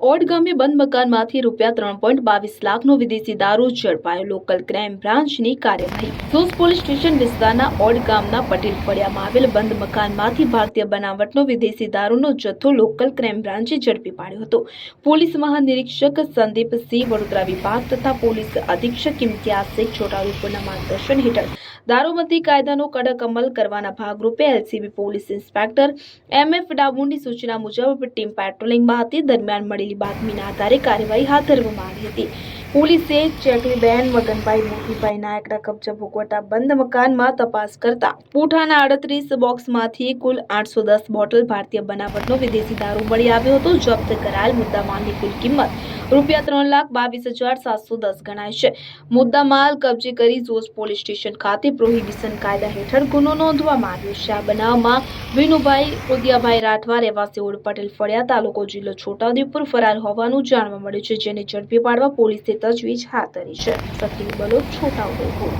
Odd ગામે બંધ મકાનમાંથી ₹3.22 લાખનો વિદેશી દારૂ ઝડપાયો. લોકલ ક્રાઇમ બ્રાન્ચની કાર્યવાહી. ઝોઝ પોલીસ સ્ટેશન વિસ્તારના ઓડ ગામના પટેલ ફળિયામાં આવેલ બંધ મકાનમાંથી ભારતીય બનાવટનો વિદેશી દારૂનો જથ્થો લોકલ ક્રાઇમ બ્રાન્ચે ઝડપી પાડ્યો હતો. પોલીસ મહાનિરીક્ષક સંદીપસિંહ, વડોદરા વિભાગ તથા પોલીસ અધિક્ષક ઇમ્તિયાઝ શેખ છોટાઉદેપુરના માર્ગદર્શન હેઠળ દારૂબંધી કાયદાનો કડક અમલ કરવાના ભાગરૂપે એલસીબી પોલીસ ઇન્સ્પેક્ટર એમએફ ડામોરની સૂચના મુજબ ટીમ પેટ્રોલિંગમાં હતી. દરમિયાન મળેલી બાતમીના આધારે કાર્યવાહી હાથ ધરવામાં આવી હતી. પોલીસે ચેકલીબેન મગનભાઈ મોતીભાઈ નાયકના કબજા ભોગવતા બંધ મકાનમાં તપાસ કરતા પૂંઠાના 38 બોક્સમાંથી કુલ 810 બોટલ ભારતીય બનાવટનો વિદેશી દારૂ મળી આવ્યો હતો. જપ્ત કરાયેલ મુદ્દામાલની કુલ કિંમત ₹3,22,710 ગણાય છે. મુદ્દામાલ કબજે કરી ઝોઝ પોલીસ સ્ટેશન ખાતે પ્રોહિબિશન કાયદા હેઠળ ગુનો નોંધવામાં આવ્યો છે. આ બનાવમાં વિનુભાઈ ઉદયાભાઈ રાઠવા રહેવાસી ઓડ પટેલ ફળિયા, તાલુકો જિલ્લો છોટાઉદેપુર ફરાર હોવાનું જાણવા મળ્યું છે, જેને ઝડપી પાડવા પોલીસે તજવીજ હાથ ધરી છે. સખી બલોદ, છોટાઉદેપુર.